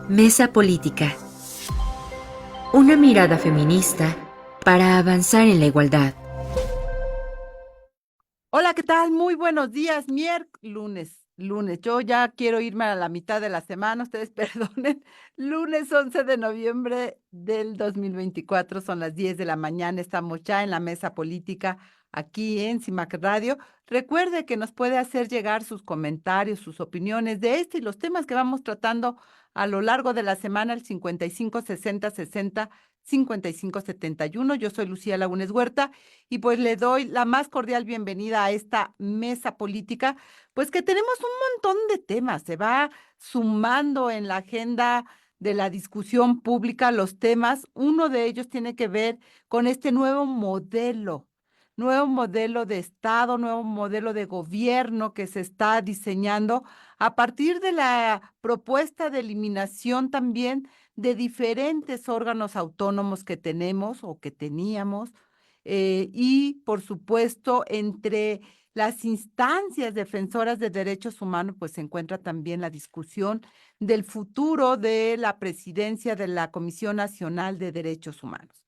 Mesa Política. Una mirada feminista para avanzar en la igualdad. Hola, ¿qué tal? Muy buenos días. Lunes. Yo ya quiero irme a la mitad de la semana, ustedes perdonen. Lunes 11 de noviembre del 2024, son las 10 de la mañana. Estamos ya en la mesa política aquí en CIMAC Radio. Recuerde que nos puede hacer llegar sus comentarios, sus opiniones de este y los temas que vamos tratando a lo largo de la semana, el 55 60 60 55 71. Yo soy Lucía Lagunes Huerta. Y pues le doy la más cordial bienvenida a esta mesa política, pues que tenemos un montón de temas, se va sumando en la agenda de la discusión pública los temas. Uno de ellos tiene que ver con este nuevo modelo de Estado, nuevo modelo de gobierno que se está diseñando a partir de la propuesta de eliminación también de diferentes órganos autónomos que tenemos o que teníamos, y, por supuesto, entre las instancias defensoras de derechos humanos, pues se encuentra también la discusión del futuro de la presidencia de la Comisión Nacional de Derechos Humanos.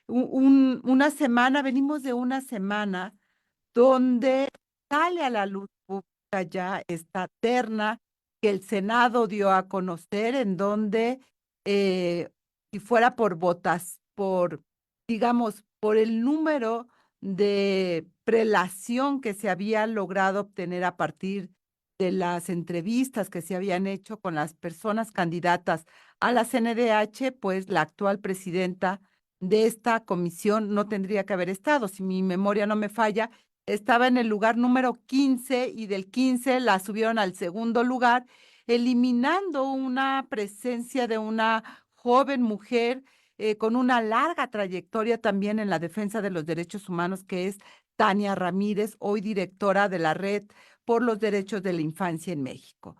Una semana, venimos de una semana donde sale a la luz pública ya esta terna que el Senado dio a conocer, en donde, eh, si fuera por votas, digamos, por el número de prelación que se había logrado obtener a partir de las entrevistas que se habían hecho con las personas candidatas a la CNDH, pues la actual presidenta de esta comisión no tendría que haber estado, si mi memoria no me falla, estaba en el lugar número 15 y del 15 la subieron al segundo lugar, eliminando una presencia de una joven mujer, con una larga trayectoria también en la defensa de los derechos humanos, que es Tania Ramírez, hoy directora de la Red por los Derechos de la Infancia en México.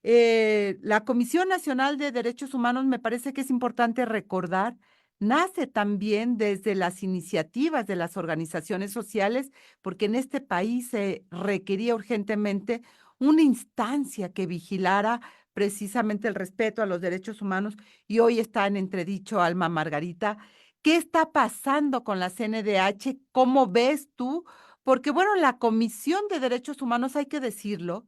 La Comisión Nacional de Derechos Humanos, me parece que es importante recordar, nace también desde las iniciativas de las organizaciones sociales, porque en este país se requería urgentemente una instancia que vigilara precisamente el respeto a los derechos humanos, y hoy está en entredicho, Alma Margarita. ¿Qué está pasando con la CNDH? ¿Cómo ves tú? Porque bueno, la Comisión de Derechos Humanos, hay que decirlo,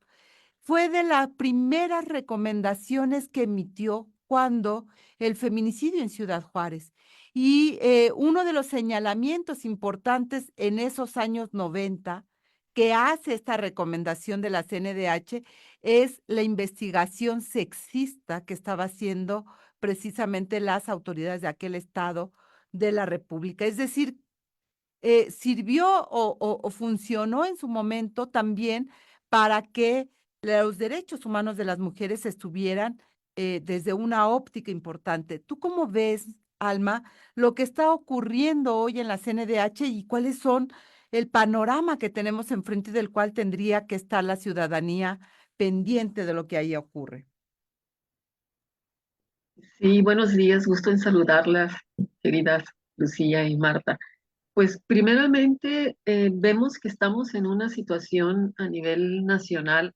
fue de las primeras recomendaciones que emitió cuando el feminicidio en Ciudad Juárez. Y uno de los señalamientos importantes en esos años 90 que hace esta recomendación de la CNDH es la investigación sexista que estaba haciendo precisamente las autoridades de aquel estado de la República. Es decir, sirvió o funcionó en su momento también para que los derechos humanos de las mujeres estuvieran, desde una óptica importante. ¿Tú cómo ves, Alma, lo que está ocurriendo hoy en la CNDH y cuáles son el panorama que tenemos enfrente del cual tendría que estar la ciudadanía pendiente de lo que ahí ocurre? Sí, buenos días, gusto en saludarlas, queridas Lucía y Marta. Pues primeramente vemos que estamos en una situación a nivel nacional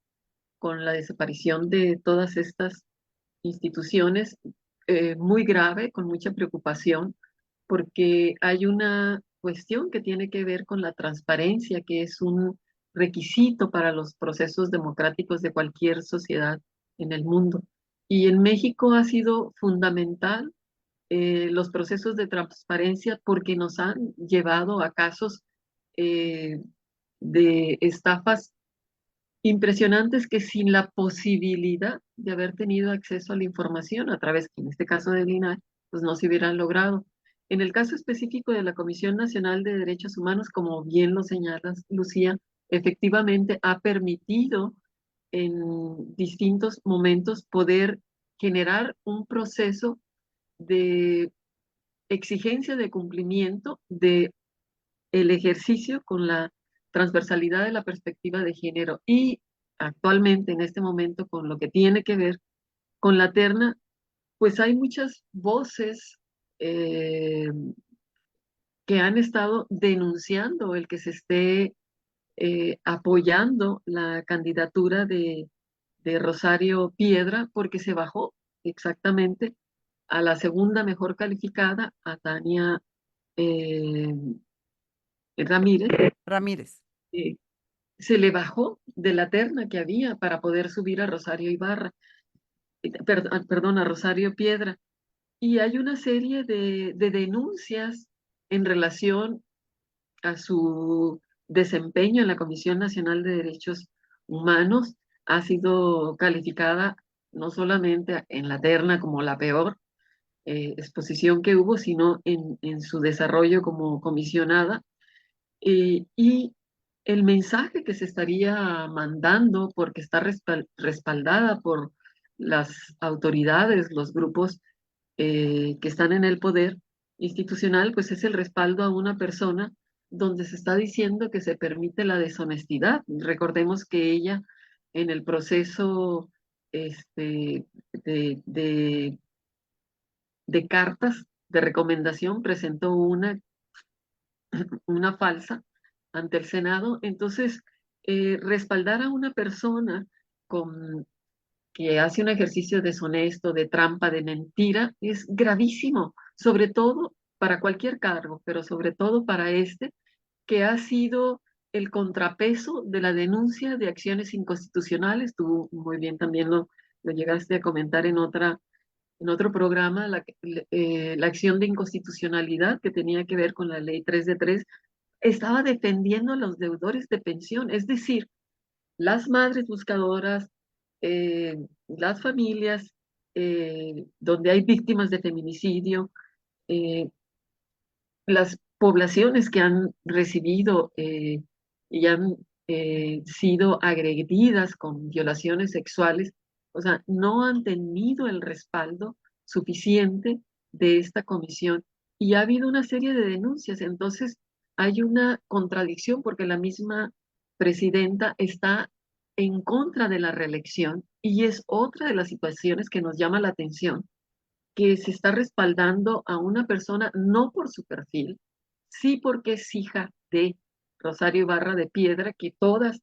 con la desaparición de todas estas instituciones, muy grave, con mucha preocupación, porque hay una cuestión que tiene que ver con la transparencia, que es un requisito para los procesos democráticos de cualquier sociedad en el mundo. Y en México ha sido fundamental los procesos de transparencia porque nos han llevado a casos eh, de estafas impresionantes que sin la posibilidad de haber tenido acceso a la información a través, en este caso del INAI, pues no se hubieran logrado. En el caso específico de la Comisión Nacional de Derechos Humanos, como bien lo señalas, Lucía, efectivamente ha permitido en distintos momentos poder generar un proceso de exigencia de cumplimiento de el ejercicio con la transversalidad de la perspectiva de género y actualmente en este momento con lo que tiene que ver con la terna, pues hay muchas voces eh, que han estado denunciando el que se esté apoyando la candidatura de Rosario Piedra porque se bajó. exactamente a la segunda mejor calificada, a Tania eh, Ramírez. Ramírez. eh, Se le bajó de la terna que había para poder subir a Rosario Ibarra, perdón, a Rosario Piedra. Y hay una serie de denuncias en relación a su desempeño en la Comisión Nacional de Derechos Humanos. Ha sido calificada no solamente en la terna como la peor exposición que hubo, sino en su desarrollo como comisionada. Y el mensaje que se estaría mandando, porque está respaldada por las autoridades, los grupos que están en el poder institucional, pues es el respaldo a una persona donde se está diciendo que se permite la deshonestidad. Recordemos que ella en el proceso de, de, de cartas de recomendación presentó una falsa ante el Senado. Entonces, respaldar a una persona con que hace un ejercicio deshonesto, de trampa, de mentira, es gravísimo, sobre todo para cualquier cargo, pero sobre todo para este, que ha sido el contrapeso de la denuncia de acciones inconstitucionales. Tú muy bien también lo llegaste a comentar en otro programa, la acción de inconstitucionalidad que tenía que ver con la ley 3 de 3, estaba defendiendo a los deudores de pensión, es decir, las madres buscadoras, las familias donde hay víctimas de feminicidio, eh, las poblaciones que han recibido y han sido agredidas con violaciones sexuales, o sea, no han tenido el respaldo suficiente de esta comisión y ha habido una serie de denuncias. Entonces, hay una contradicción porque la misma presidenta está en contra de la reelección y es otra de las situaciones que nos llama la atención, que se está respaldando a una persona no por su perfil, sí porque es hija de Rosario Ibarra de Piedra, que todas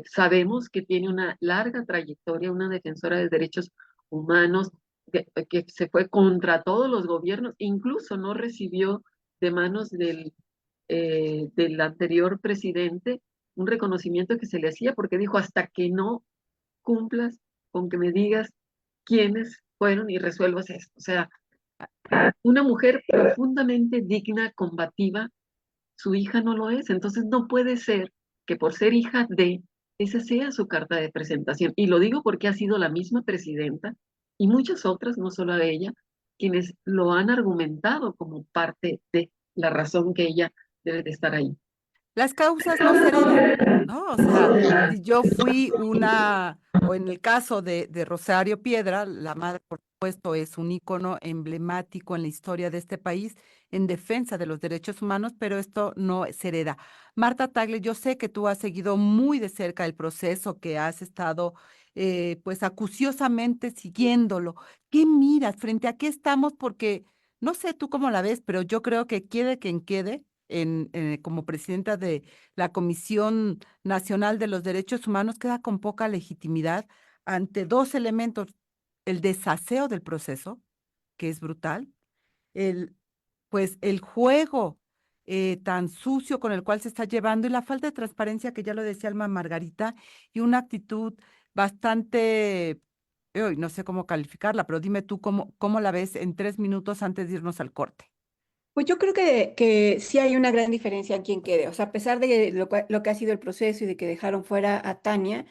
sabemos que tiene una larga trayectoria, una defensora de derechos humanos, que se fue contra todos los gobiernos, incluso no recibió de manos del anterior presidente un reconocimiento que se le hacía, porque dijo, hasta que no cumplas con que me digas quiénes fueron y resuelvas esto. O sea, una mujer profundamente digna, combativa, su hija no lo es. Entonces no puede ser que por ser hija de, esa sea su carta de presentación. Y lo digo porque ha sido la misma presidenta y muchas otras, no solo a ella, quienes lo han argumentado como parte de la razón que ella debe de estar ahí. Las causas no se heredan, ¿no? O sea, si yo fui una, o en el caso de Rosario Piedra, la madre, por supuesto, es un ícono emblemático en la historia de este país en defensa de los derechos humanos, pero esto no se hereda. Marta Tagle, yo sé que tú has seguido muy de cerca el proceso, que has estado, pues, acuciosamente siguiéndolo. ¿Qué miras? ¿Frente a qué estamos? Porque no sé tú cómo la ves, pero yo creo que quede quien quede como presidenta de la Comisión Nacional de los Derechos Humanos, queda con poca legitimidad ante dos elementos: el desaseo del proceso, que es brutal, el, pues el juego tan sucio con el cual se está llevando y la falta de transparencia, que ya lo decía Alma Margarita, y una actitud bastante, no sé cómo calificarla, pero dime tú cómo la ves en 3 minutos antes de irnos al corte. Pues yo creo que sí hay una gran diferencia en quién quede. O sea, a pesar de lo que ha sido el proceso y de que dejaron fuera a Tania,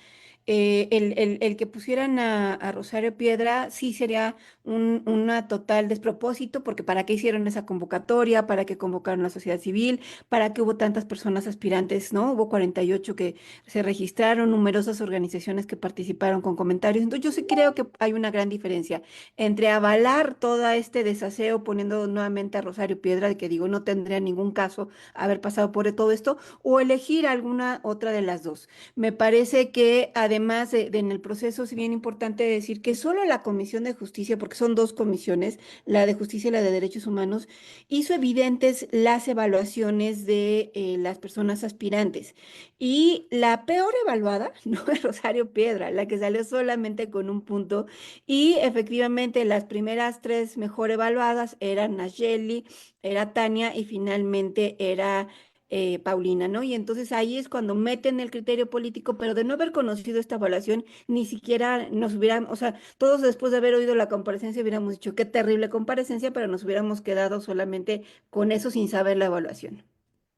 el que pusieran a Rosario Piedra sí sería una total despropósito, porque ¿para qué hicieron esa convocatoria? ¿Para qué convocaron a la sociedad civil? ¿Para qué hubo tantas personas aspirantes? ¿No? Hubo 48 que se registraron, numerosas organizaciones que participaron con comentarios. Entonces yo sí creo que hay una gran diferencia entre avalar todo este desaseo poniendo nuevamente a Rosario Piedra, de que digo, no tendría ningún caso haber pasado por todo esto, o elegir alguna otra de las dos. Me parece que además en el proceso es bien importante decir que solo la Comisión de Justicia, porque son dos comisiones, la de Justicia y la de Derechos Humanos, hizo evidentes las evaluaciones de las personas aspirantes. Y la peor evaluada no es Rosario Piedra, la que salió solamente con un punto. Y efectivamente las primeras tres mejor evaluadas eran Nayeli, era Tania y finalmente era Paulina, ¿no? Y entonces ahí es cuando meten el criterio político, pero de no haber conocido esta evaluación, ni siquiera nos hubieran, o sea, todos después de haber oído la comparecencia hubiéramos dicho, qué terrible comparecencia, pero nos hubiéramos quedado solamente con eso sin saber la evaluación.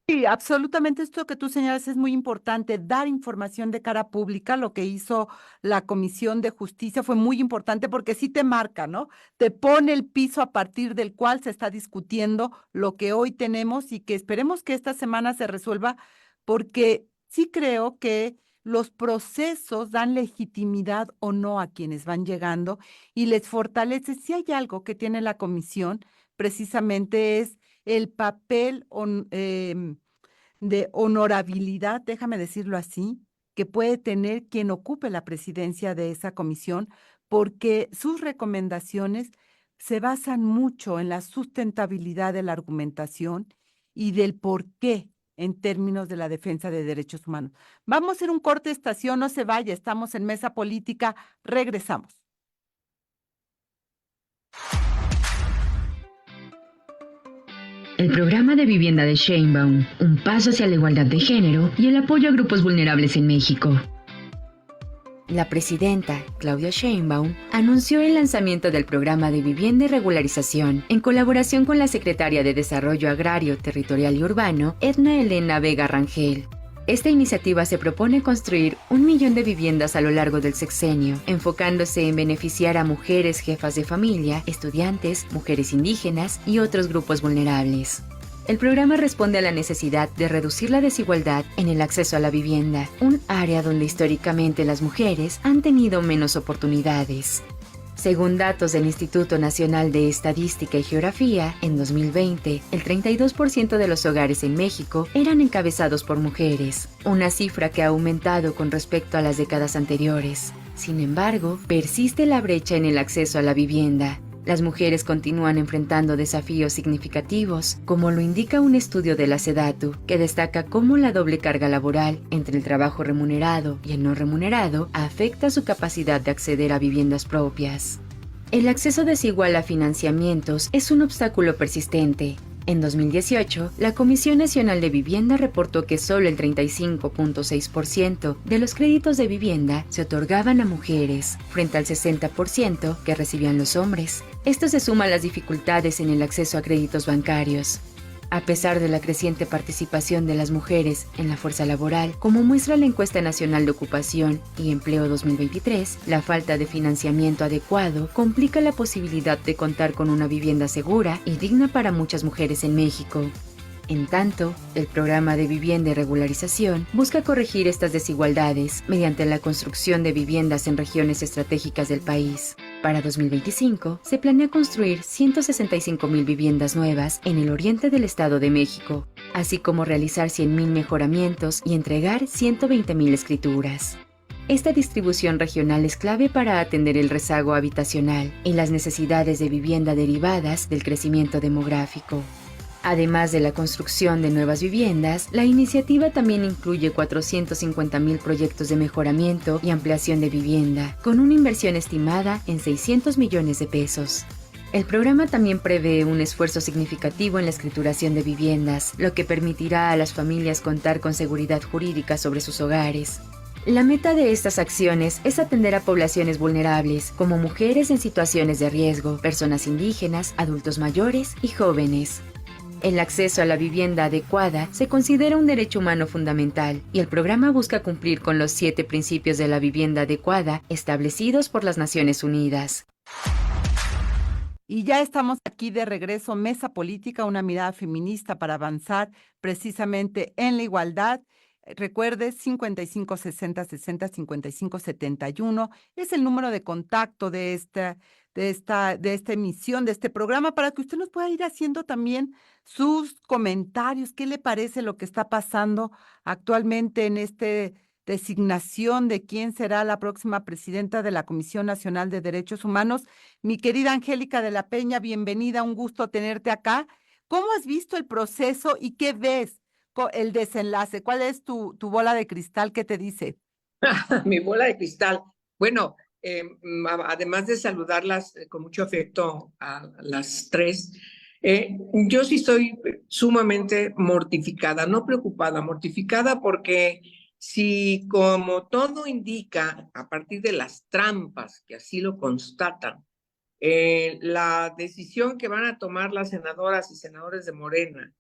Sí, absolutamente esto que tú señalas es muy importante, dar información de cara pública. Lo que hizo la Comisión de Justicia fue muy importante porque sí te marca, ¿no? Te pone el piso a partir del cual se está discutiendo lo que hoy tenemos y que esperemos que esta semana se resuelva, porque sí creo que los procesos dan legitimidad o no a quienes van llegando y les fortalece. Si hay algo que tiene la comisión, precisamente es el papel de honorabilidad, déjame decirlo así, que puede tener quien ocupe la presidencia de esa comisión, porque sus recomendaciones se basan mucho en la sustentabilidad de la argumentación y del por qué en términos de la defensa de derechos humanos. Vamos a hacer un corte de estación, no se vaya, estamos en Mesa Política, regresamos. El programa de vivienda de Sheinbaum, un paso hacia la igualdad de género y el apoyo a grupos vulnerables en México. La presidenta, Claudia Sheinbaum, anunció el lanzamiento del programa de vivienda y regularización en colaboración con la secretaria de Desarrollo Agrario, Territorial y Urbano, Edna Elena Vega Rangel. Esta iniciativa se propone construir 1 millón de viviendas a lo largo del sexenio, enfocándose en beneficiar a mujeres jefas de familia, estudiantes, mujeres indígenas y otros grupos vulnerables. El programa responde a la necesidad de reducir la desigualdad en el acceso a la vivienda, un área donde históricamente las mujeres han tenido menos oportunidades. Según datos del Instituto Nacional de Estadística y Geografía, en 2020, el 32% de los hogares en México eran encabezados por mujeres, una cifra que ha aumentado con respecto a las décadas anteriores. Sin embargo, persiste la brecha en el acceso a la vivienda. Las mujeres continúan enfrentando desafíos significativos, como lo indica un estudio de la SEDATU, que destaca cómo la doble carga laboral entre el trabajo remunerado y el no remunerado afecta su capacidad de acceder a viviendas propias. El acceso desigual a financiamientos es un obstáculo persistente. En 2018, la Comisión Nacional de Vivienda reportó que solo el 35.6% de los créditos de vivienda se otorgaban a mujeres, frente al 60% que recibían los hombres. Esto se suma a las dificultades en el acceso a créditos bancarios. A pesar de la creciente participación de las mujeres en la fuerza laboral, como muestra la Encuesta Nacional de Ocupación y Empleo 2023, la falta de financiamiento adecuado complica la posibilidad de contar con una vivienda segura y digna para muchas mujeres en México. En tanto, el programa de vivienda y regularización busca corregir estas desigualdades mediante la construcción de viviendas en regiones estratégicas del país. Para 2025, se planea construir 165,000 viviendas nuevas en el oriente del Estado de México, así como realizar 100,000 mejoramientos y entregar 120,000 escrituras. Esta distribución regional es clave para atender el rezago habitacional y las necesidades de vivienda derivadas del crecimiento demográfico. Además de la construcción de nuevas viviendas, la iniciativa también incluye 450,000 proyectos de mejoramiento y ampliación de vivienda, con una inversión estimada en 600 millones de pesos. El programa también prevé un esfuerzo significativo en la escrituración de viviendas, lo que permitirá a las familias contar con seguridad jurídica sobre sus hogares. La meta de estas acciones es atender a poblaciones vulnerables, como mujeres en situaciones de riesgo, personas indígenas, adultos mayores y jóvenes. El acceso a la vivienda adecuada se considera un derecho humano fundamental y el programa busca cumplir con los 7 principios de la vivienda adecuada establecidos por las Naciones Unidas. Y ya estamos aquí de regreso, Mesa Política, una mirada feminista para avanzar precisamente en la igualdad. Recuerde, 55 60 60 55 71 es el número de contacto de esta emisión, de este programa, para que usted nos pueda ir haciendo también sus comentarios. ¿Qué le parece lo que está pasando actualmente en este designación de quién será la próxima presidenta de la Comisión Nacional de Derechos Humanos. Mi querida Angélica de la Peña, bienvenida, un gusto tenerte acá. ¿Cómo has visto el proceso y qué ves el desenlace? ¿Cuál es tu bola de cristal que te dice? Mi bola de cristal. Bueno, además de saludarlas con mucho afecto a las tres, yo sí estoy sumamente mortificada, no preocupada, mortificada porque si como todo indica, a partir de las trampas que así lo constatan, la decisión que van a tomar las senadoras y senadores de Morena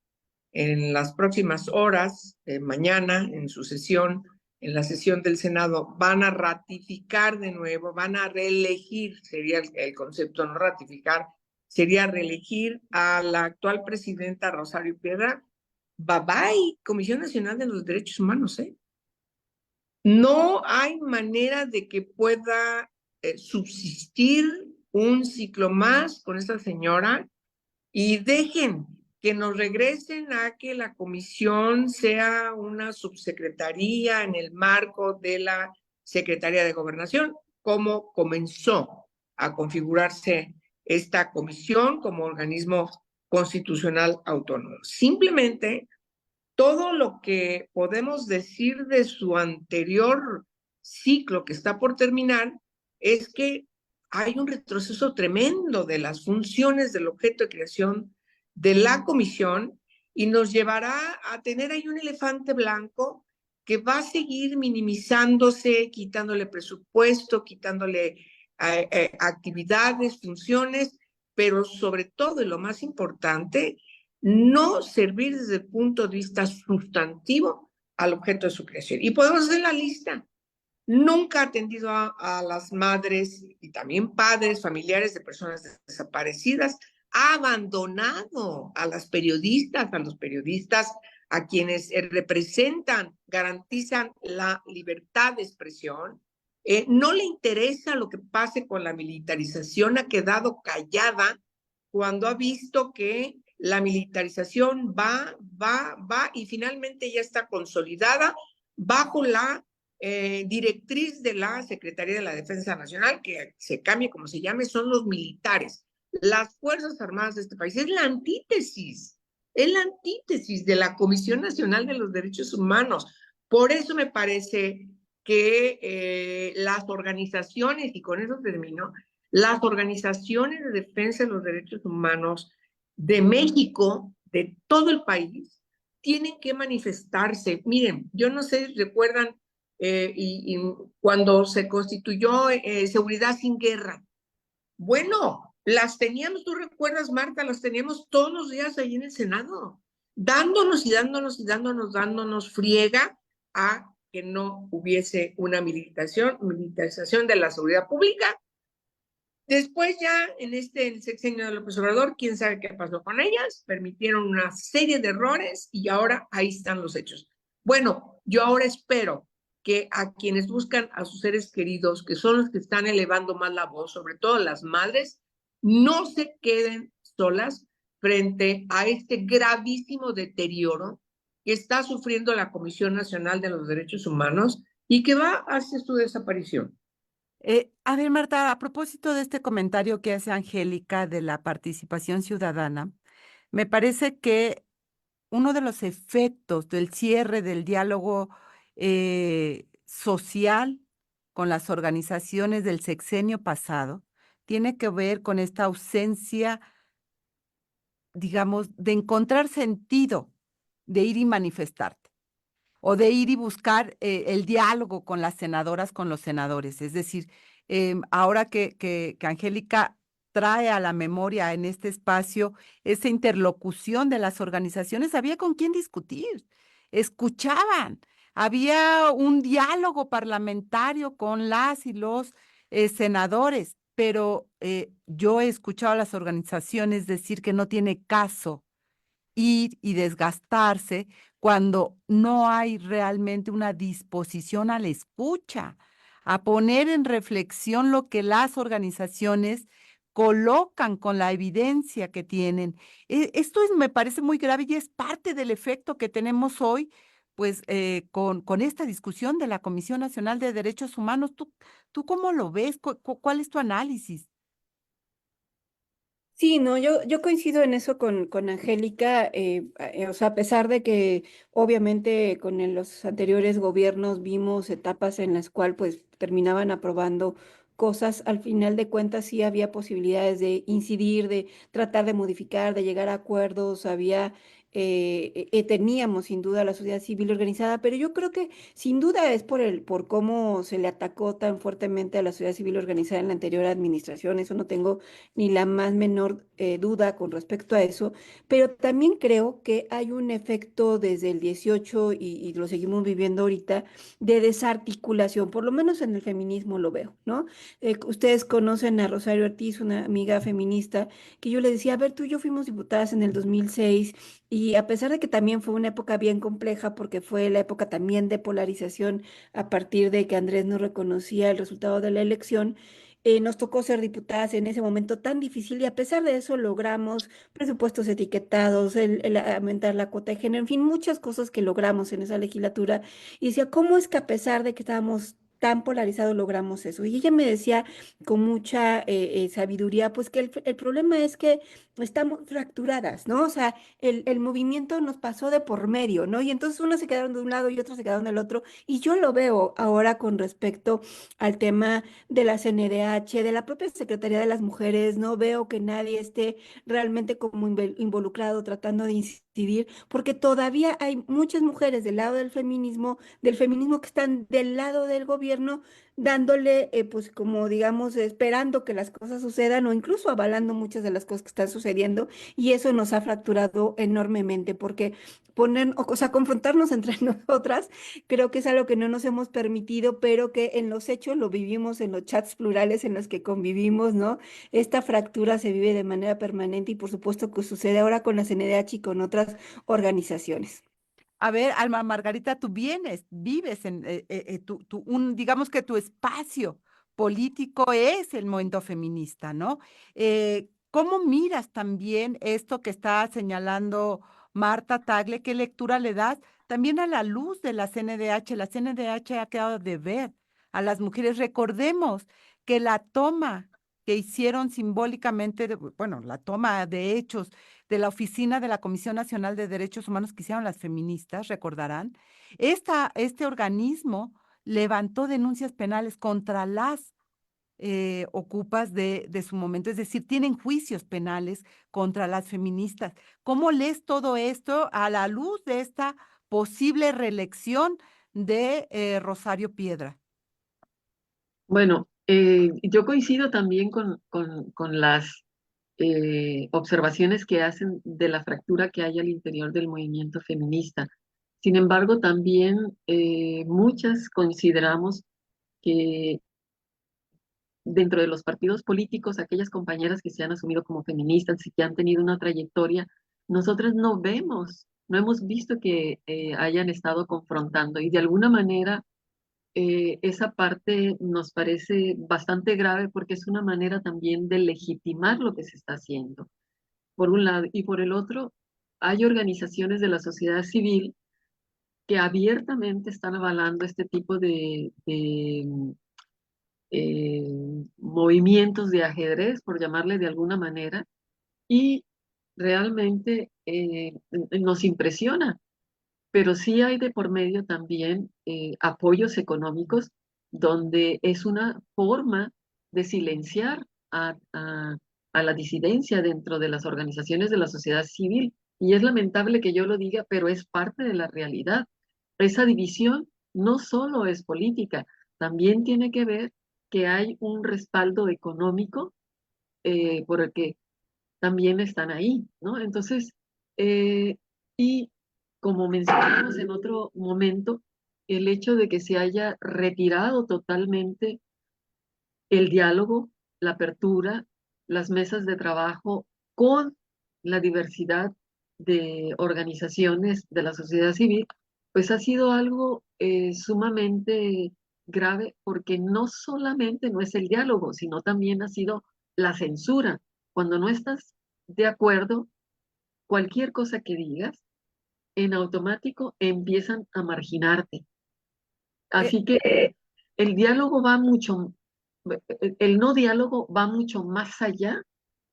en las próximas horas, mañana en su sesión, en la sesión del Senado, van a ratificar de nuevo, van a reelegir, sería el concepto, no ratificar, sería reelegir a la actual presidenta Rosario Piedra. Bye bye, Comisión Nacional de los Derechos Humanos, ¿eh? No hay manera de que pueda subsistir un ciclo más con esta señora y dejen que nos regresen a que la comisión sea una subsecretaría en el marco de la Secretaría de Gobernación, como comenzó a configurarse esta comisión como organismo constitucional autónomo. Simplemente todo lo que podemos decir de su anterior ciclo que está por terminar es que hay un retroceso tremendo de las funciones del objeto de creación de la comisión y nos llevará a tener ahí un elefante blanco que va a seguir minimizándose, quitándole presupuesto, quitándole actividades, funciones, pero sobre todo, y lo más importante, no servir desde el punto de vista sustantivo al objeto de su creación. Y podemos hacer la lista. Nunca ha atendido a las madres y también padres, familiares de personas desaparecidas. Ha abandonado a las periodistas, a los periodistas a quienes representan, garantizan la libertad de expresión. No le interesa lo que pase con la militarización, ha quedado callada cuando ha visto que la militarización va y finalmente ya está consolidada bajo la directriz de la Secretaría de la Defensa Nacional, que se cambie como se llame, son los militares. Las Fuerzas Armadas de este país es la antítesis de la Comisión Nacional de los Derechos Humanos. Por eso me parece que las organizaciones, y con eso termino, las organizaciones de defensa de los derechos humanos de México, de todo el país, tienen que manifestarse. Miren, yo no sé si recuerdan y cuando se constituyó Seguridad sin Guerra. Bueno, las teníamos, tú recuerdas, Marta, las teníamos todos los días ahí en el Senado, dándonos friega a que no hubiese una militarización de la seguridad pública. Después ya en el sexenio de López Obrador, quién sabe qué pasó con ellas, permitieron una serie de errores y ahora ahí están los hechos. Bueno, yo ahora espero que a quienes buscan a sus seres queridos, que son los que están elevando más la voz, sobre todo las madres, no se queden solas frente a este gravísimo deterioro que está sufriendo la Comisión Nacional de los Derechos Humanos y que va hacia su desaparición. A ver, Marta, a propósito de este comentario que hace Angélica de la participación ciudadana, me parece que uno de los efectos del cierre del diálogo social con las organizaciones del sexenio pasado tiene que ver con esta ausencia, digamos, de encontrar sentido de ir y manifestarte o de ir y buscar el diálogo con las senadoras, con los senadores. Es decir, ahora que Angélica trae a la memoria en este espacio esa interlocución de las organizaciones, había con quién discutir, escuchaban, había un diálogo parlamentario con las y los senadores, pero yo he escuchado a las organizaciones decir que no tiene caso ir y desgastarse cuando no hay realmente una disposición a la escucha, a poner en reflexión lo que las organizaciones colocan con la evidencia que tienen. Esto me parece muy grave y es parte del efecto que tenemos hoy pues con esta discusión de la Comisión Nacional de Derechos Humanos. ¿Tú cómo lo ves? ¿Cuál es tu análisis? Sí, no, yo coincido en eso con Angélica, o sea, a pesar de que obviamente los anteriores gobiernos vimos etapas en las cuales pues terminaban aprobando cosas, al final de cuentas sí había posibilidades de incidir, de tratar de modificar, de llegar a acuerdos, teníamos sin duda la sociedad civil organizada, pero yo creo que sin duda es por cómo se le atacó tan fuertemente a la sociedad civil organizada en la anterior administración, eso no tengo ni la más menor duda con respecto a eso, pero también creo que hay un efecto desde el 18 y lo seguimos viviendo ahorita de desarticulación, por lo menos en el feminismo lo veo, ¿no? Ustedes conocen a Rosario Ortiz, una amiga feminista, que yo le decía, a ver, tú y yo fuimos diputadas en el 2006 y a pesar de que también fue una época bien compleja, porque fue la época también de polarización a partir de que Andrés no reconocía el resultado de la elección, nos tocó ser diputadas en ese momento tan difícil y a pesar de eso logramos presupuestos etiquetados, el aumentar la cuota de género, en fin, muchas cosas que logramos en esa legislatura. Y decía, ¿cómo es que a pesar de que estábamos tan polarizados logramos eso? Y ella me decía con mucha sabiduría, pues que el problema es que estamos fracturadas, ¿no? O sea, el movimiento nos pasó de por medio, ¿no? Y entonces unos se quedaron de un lado y otros se quedaron del otro. Y yo lo veo ahora con respecto al tema de la CNDH, de la propia Secretaría de las Mujeres, no veo que nadie esté realmente como involucrado tratando de incidir, porque todavía hay muchas mujeres del lado del feminismo que están del lado del gobierno, dándole, pues como digamos, esperando que las cosas sucedan o incluso avalando muchas de las cosas que están sucediendo, y eso nos ha fracturado enormemente, porque o sea, confrontarnos entre nosotras creo que es algo que no nos hemos permitido, pero que en los hechos lo vivimos en los chats plurales en los que convivimos, ¿no? Esta fractura se vive de manera permanente y por supuesto que sucede ahora con la CNDH y con otras organizaciones. A ver, Alma Margarita, tú vives en, digamos que tu espacio político es el movimiento feminista, ¿no? ¿Cómo miras también esto que está señalando Marta Tagle? ¿Qué lectura le das también a la luz de la CNDH? La CNDH ha quedado de ver a las mujeres. Recordemos que la toma que hicieron simbólicamente, bueno, la toma de hechos de la oficina de la Comisión Nacional de Derechos Humanos que hicieron las feministas, recordarán, este organismo levantó denuncias penales contra las ocupas de su momento, es decir, tienen juicios penales contra las feministas. ¿Cómo lees todo esto a la luz de esta posible reelección de Rosario Piedra? Bueno, yo coincido también con las observaciones que hacen de la fractura que hay al interior del movimiento feminista. Sin embargo, también muchas consideramos que dentro de los partidos políticos, aquellas compañeras que se han asumido como feministas y que han tenido una trayectoria, nosotras no vemos, no hemos visto que hayan estado confrontando y de alguna manera esa parte nos parece bastante grave porque es una manera también de legitimar lo que se está haciendo, por un lado, y por el otro, hay organizaciones de la sociedad civil que abiertamente están avalando este tipo eh, movimientos de ajedrez, por llamarle de alguna manera, y realmente nos impresiona, pero sí hay de por medio también apoyos económicos donde es una forma de silenciar a la disidencia dentro de las organizaciones de la sociedad civil. Y es lamentable que yo lo diga, pero es parte de la realidad. Esa división no solo es política, también tiene que ver que hay un respaldo económico por el que también están ahí, ¿no? Entonces, eh, y como mencionamos en otro momento, el hecho de que se haya retirado totalmente el diálogo, la apertura, las mesas de trabajo con la diversidad de organizaciones de la sociedad civil, pues ha sido algo sumamente grave porque no solamente no es el diálogo, sino también ha sido la censura. Cuando no estás de acuerdo, cualquier cosa que digas en automático empiezan a marginarte. Eh, Así que el diálogo va mucho, el no diálogo va mucho más allá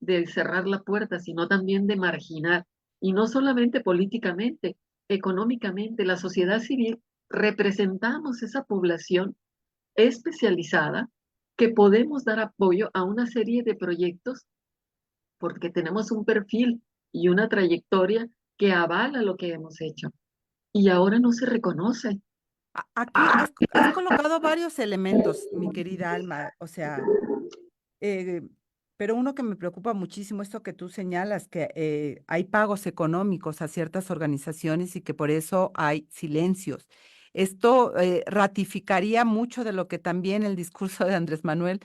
de cerrar la puerta, sino también de marginar. Y no solamente políticamente, económicamente, la sociedad civil representamos esa población especializada que podemos dar apoyo a una serie de proyectos porque tenemos un perfil y una trayectoria que avala lo que hemos hecho. Y ahora no se reconoce. Aquí has colocado varios elementos, mi querida Alma, o sea, eh, pero uno que me preocupa muchísimo, esto que tú señalas, que hay pagos económicos a ciertas organizaciones y que por eso hay silencios. Esto ratificaría mucho de lo que también el discurso de Andrés Manuel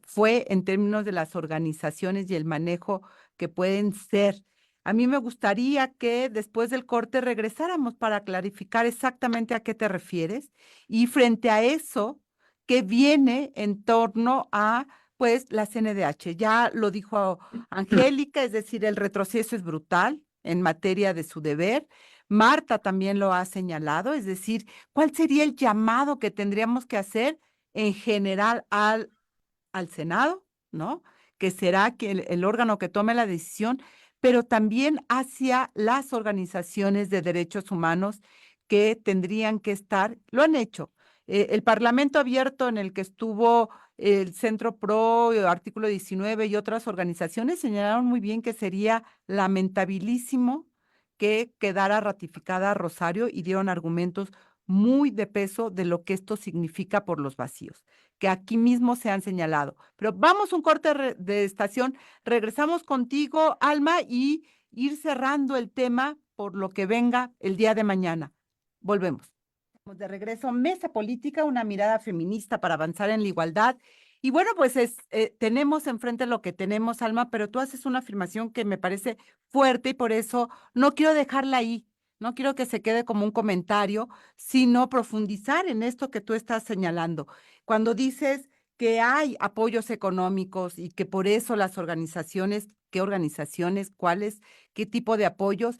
fue en términos de las organizaciones y el manejo que pueden ser. A mí me gustaría que después del corte regresáramos para clarificar exactamente a qué te refieres y frente a eso, que viene en torno a pues la CNDH. Ya lo dijo Angélica, es decir, el retroceso es brutal en materia de su deber. Marta también lo ha señalado, es decir, ¿cuál sería el llamado que tendríamos que hacer en general al Senado, ¿no? Que será que el órgano que tome la decisión, pero también hacia las organizaciones de derechos humanos que tendrían que estar, lo han hecho. El Parlamento Abierto en el que estuvo el Centro PRO, Artículo 19 y otras organizaciones señalaron muy bien que sería lamentabilísimo que quedara ratificada Rosario y dieron argumentos muy de peso de lo que esto significa por los vacíos, que aquí mismo se han señalado. Pero vamos un corte de estación, regresamos contigo, Alma, y ir cerrando el tema por lo que venga el día de mañana. Volvemos. De regreso, Mesa Política, una mirada feminista para avanzar en la igualdad. Y bueno, pues tenemos enfrente lo que tenemos, Alma, pero tú haces una afirmación que me parece fuerte y por eso no quiero dejarla ahí, no quiero que se quede como un comentario, sino profundizar en esto que tú estás señalando. Cuando dices que hay apoyos económicos y que por eso las organizaciones, ¿qué organizaciones, cuáles, qué tipo de apoyos?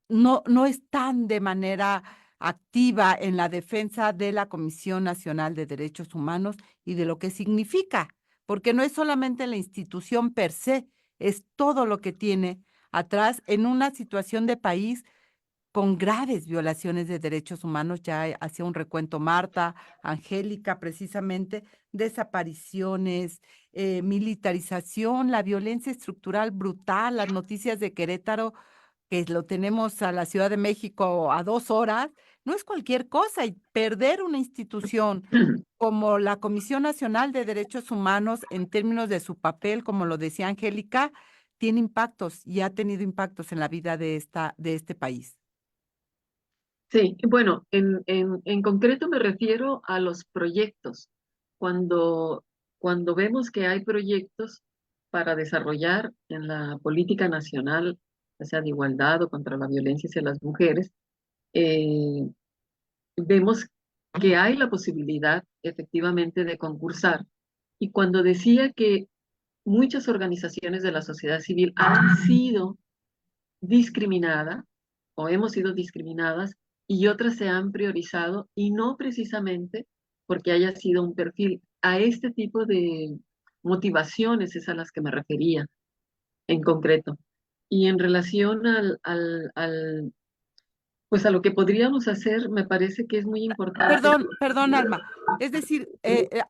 No están de manera activa en la defensa de la Comisión Nacional de Derechos Humanos y de lo que significa, porque no es solamente la institución per se, es todo lo que tiene atrás en una situación de país con graves violaciones de derechos humanos. Ya hacía un recuento Marta, Angélica, precisamente, desapariciones, militarización, la violencia estructural brutal, las noticias de Querétaro que lo tenemos a la Ciudad de México a 2 horas, no es cualquier cosa y perder una institución como la Comisión Nacional de Derechos Humanos en términos de su papel, como lo decía Angélica, tiene impactos y ha tenido impactos en la vida de este país. Sí, bueno, en concreto me refiero a los proyectos. Cuando, cuando vemos que hay proyectos para desarrollar en la política nacional, ya sea de igualdad o contra la violencia hacia las mujeres, eh, vemos que hay la posibilidad efectivamente de concursar. Y cuando decía que muchas organizaciones de la sociedad civil han sido discriminadas o hemos sido discriminadas y otras se han priorizado y no precisamente porque haya sido un perfil. A este tipo de motivaciones es a las que me refería en concreto. Y en relación pues a lo que podríamos hacer, me parece que es muy importante. Perdón, Alma. Es decir,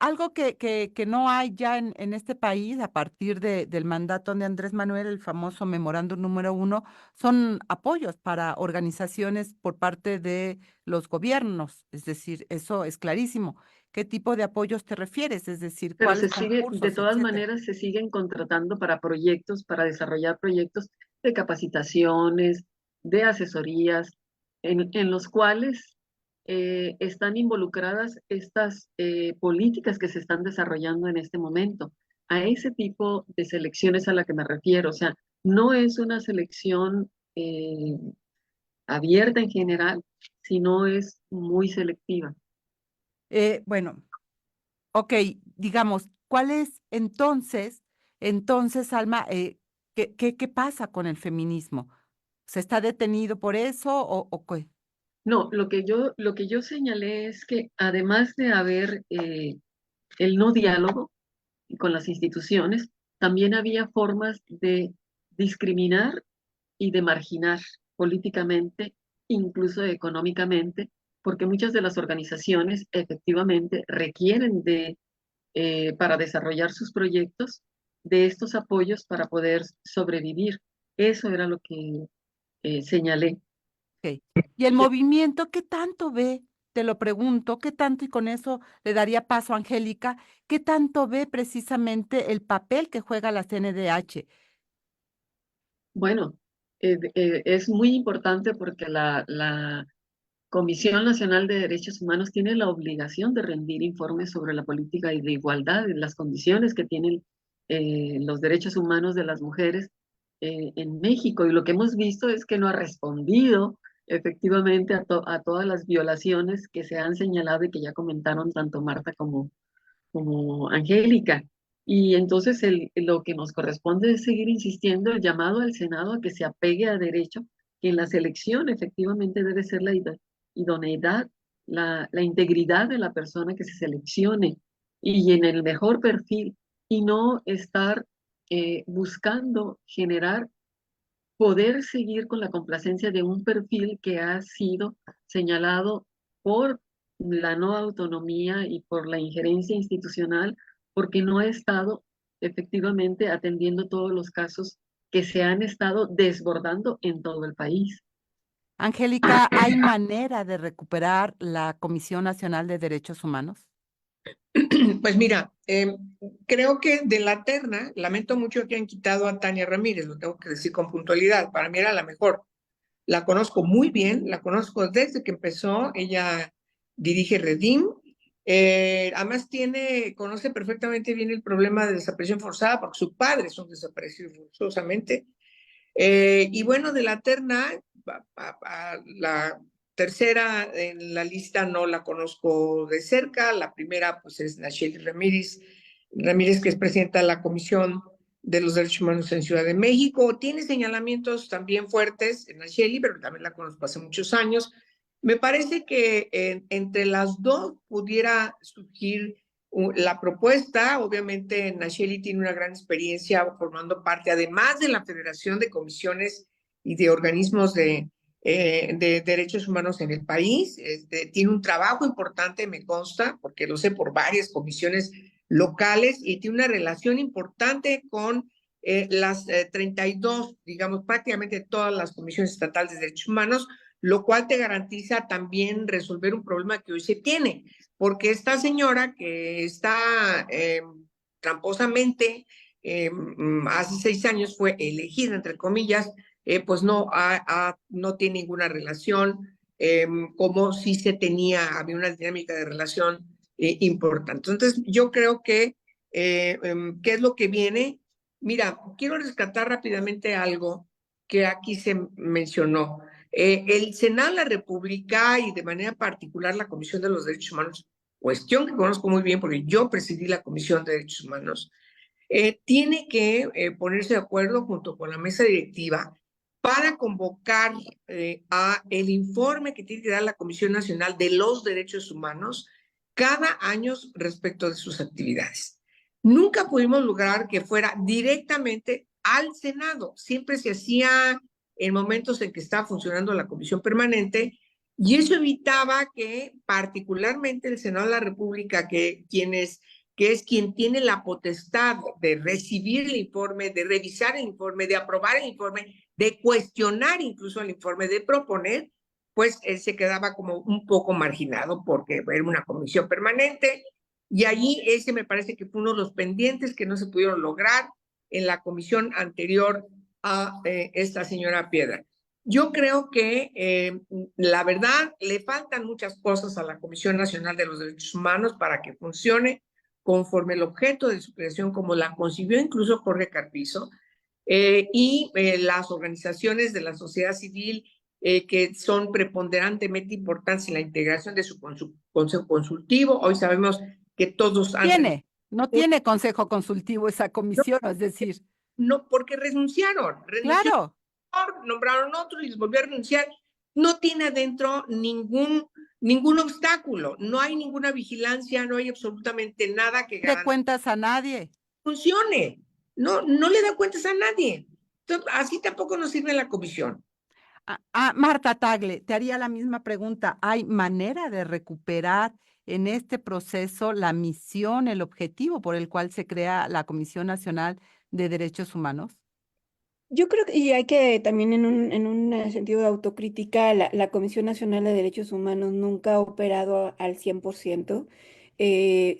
algo que no hay ya en este país a partir del mandato de Andrés Manuel, el famoso memorándum número 1, son apoyos para organizaciones por parte de los gobiernos. Es decir, eso es clarísimo. ¿Qué tipo de apoyos te refieres? Es decir, Pero ¿cuáles se sigue, de concursos, todas etcétera? maneras, se siguen contratando para proyectos, para desarrollar proyectos de capacitaciones, de asesorías, en los cuales están involucradas estas políticas que se están desarrollando en este momento. A ese tipo de selecciones a la que me refiero, o sea, no es una selección abierta en general, sino es muy selectiva. Bueno, ok, digamos, ¿cuál es entonces, Alma, qué pasa con el feminismo? ¿Se está detenido por eso o qué? No, lo que yo señalé es que además de haber el no diálogo con las instituciones, también había formas de discriminar y de marginar políticamente, incluso económicamente, porque muchas de las organizaciones efectivamente requieren para desarrollar sus proyectos, de estos apoyos para poder sobrevivir. Eso era lo que señalé. Ok. ¿Y el movimiento qué tanto ve? Te lo pregunto, ¿qué tanto? Y con eso le daría paso a Angélica, ¿qué tanto ve precisamente el papel que juega la CNDH? Bueno, es muy importante porque la Comisión Nacional de Derechos Humanos tiene la obligación de rendir informes sobre la política y de igualdad y las condiciones que tienen los derechos humanos de las mujeres en México. Y lo que hemos visto es que no ha respondido efectivamente a todas las violaciones que se han señalado y que ya comentaron tanto Marta como Angélica. Y entonces lo que nos corresponde es seguir insistiendo el llamado al Senado a que se apegue a derecho, que en la selección efectivamente debe ser la idoneidad, la integridad de la persona que se seleccione y en el mejor perfil y no estar buscando generar poder seguir con la complacencia de un perfil que ha sido señalado por la no autonomía y por la injerencia institucional, porque no ha estado efectivamente atendiendo todos los casos que se han estado desbordando en todo el país. Angélica, ¿hay manera de recuperar la Comisión Nacional de Derechos Humanos? Pues mira, creo que de la terna, lamento mucho que han quitado a Tania Ramírez, lo tengo que decir con puntualidad, para mí era la mejor. La conozco muy bien, la conozco desde que empezó, ella dirige Redim, además conoce perfectamente bien el problema de desaparición forzada, porque su padre es un desaparecido forzosamente, y bueno, de la terna, la tercera en la lista no la conozco de cerca, la primera pues es Nacheli Ramírez, que es presidenta de la Comisión de los Derechos Humanos en Ciudad de México. Tiene señalamientos también fuertes en Nacheli, pero también la conozco hace muchos años. Me parece que entre las dos pudiera surgir la propuesta. Obviamente Nacheli tiene una gran experiencia formando parte, además de la Federación de Comisiones y de Organismos de Derechos Humanos en el país. Tiene un trabajo importante, me consta, porque lo sé por varias comisiones locales, y tiene una relación importante con las 32, digamos, prácticamente todas las comisiones estatales de derechos humanos, lo cual te garantiza también resolver un problema que hoy se tiene, porque esta señora que está tramposamente, hace 6 años fue elegida, entre comillas, pues no tiene ninguna relación, como si había una dinámica de relación importante. Entonces, yo creo que, ¿qué es lo que viene? Mira, quiero rescatar rápidamente algo que aquí se mencionó. El Senado de la República y de manera particular la Comisión de los Derechos Humanos, cuestión que conozco muy bien porque yo presidí la Comisión de Derechos Humanos, tiene que ponerse de acuerdo junto con la mesa directiva para convocar a el informe que tiene que dar la Comisión Nacional de los Derechos Humanos cada año respecto de sus actividades. Nunca pudimos lograr que fuera directamente al Senado, siempre se hacía en momentos en que estaba funcionando la Comisión Permanente, y eso evitaba que particularmente el Senado de la República, que es quien tiene la potestad de recibir el informe, de revisar el informe, de aprobar el informe, de cuestionar incluso el informe, de proponer, pues se quedaba como un poco marginado porque era una comisión permanente, y allí ese me parece que fue uno de los pendientes que no se pudieron lograr en la comisión anterior a esta señora Piedra. Yo creo que la verdad le faltan muchas cosas a la Comisión Nacional de los Derechos Humanos para que funcione conforme el objeto de su creación, como la concibió incluso Jorge Carpizo, y las organizaciones de la sociedad civil que son preponderantemente importantes en la integración de su consejo consultivo. Hoy sabemos que todos han... No tiene consejo consultivo esa No, comisión, es decir, no, porque renunciaron. claro. nombraron otro y les volvió a renunciar. No tiene adentro ningún obstáculo, no hay ninguna vigilancia, no hay absolutamente nada que ¿De cuentas a nadie? funcione. No le da cuentas a nadie. Entonces, así tampoco nos sirve la comisión. Marta Tagle, te haría la misma pregunta. ¿Hay manera de recuperar en este proceso la misión, el objetivo por el cual se crea la Comisión Nacional de Derechos Humanos? Yo creo que, y hay que también en un sentido de autocrítica, la Comisión Nacional de Derechos Humanos nunca ha operado al 100%.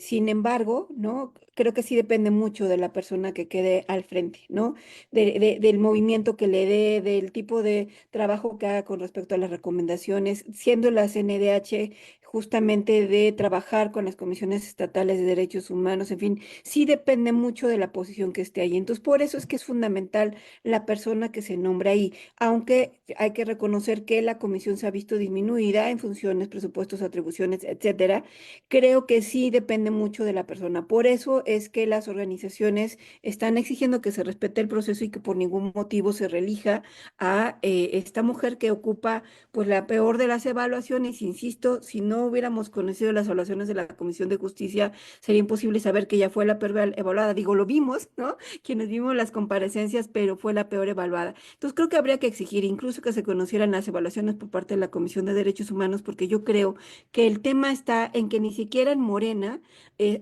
Sin embargo, ¿no? Creo que sí depende mucho de la persona que quede al frente, ¿no? Del movimiento que le dé, del tipo de trabajo que haga con respecto a las recomendaciones, siendo la CNDH justamente de trabajar con las comisiones estatales de derechos humanos, en fin, sí depende mucho de la posición que esté ahí. Entonces, por eso es que es fundamental la persona que se nombra ahí, aunque hay que reconocer que la comisión se ha visto disminuida en funciones, presupuestos, atribuciones, etcétera. Creo que sí depende mucho de la persona. Por eso es que las organizaciones están exigiendo que se respete el proceso y que por ningún motivo se reelija a esta mujer que ocupa pues la peor de las evaluaciones. Insisto, si no hubiéramos conocido las evaluaciones de la Comisión de Justicia, sería imposible saber que ella fue la peor evaluada. Digo, lo vimos, ¿no? Quienes vimos las comparecencias, pero fue la peor evaluada. Entonces creo que habría que exigir incluso que se conocieran las evaluaciones por parte de la Comisión de Derechos Humanos, porque yo creo que el tema está en que ni siquiera en Morena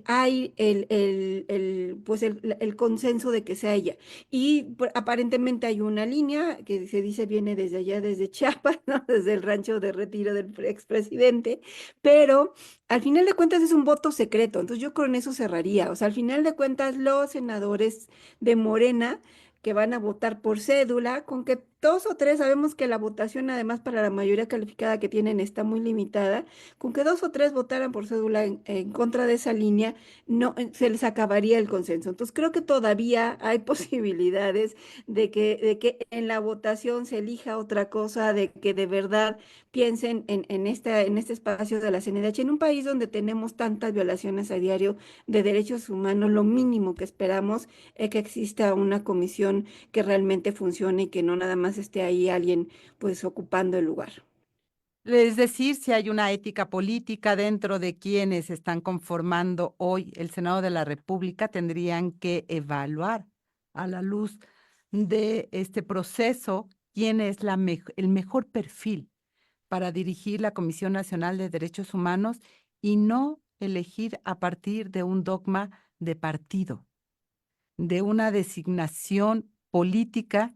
hay pues el consenso de que sea ella. Y pues, aparentemente hay una línea que se dice viene desde allá, desde Chiapas, ¿no? Desde el rancho de retiro del expresidente, pero al final de cuentas es un voto secreto, entonces yo con eso cerraría. O sea, al final de cuentas los senadores de Morena que van a votar por cédula, con que 2 o 3, sabemos que la votación además para la mayoría calificada que tienen está muy limitada, con que 2 o 3 votaran por cédula en contra de esa línea, no se les acabaría el consenso. Entonces creo que todavía hay posibilidades de que en la votación se elija otra cosa, de que de verdad piensen en este espacio de la CNDH, en un país donde tenemos tantas violaciones a diario de derechos humanos. Lo mínimo que esperamos es que exista una comisión que realmente funcione y que no nada más esté ahí alguien pues ocupando el lugar. Es decir, si hay una ética política dentro de quienes están conformando hoy el Senado de la República, tendrían que evaluar a la luz de este proceso quién es el mejor perfil para dirigir la Comisión Nacional de Derechos Humanos y no elegir a partir de un dogma de partido, de una designación política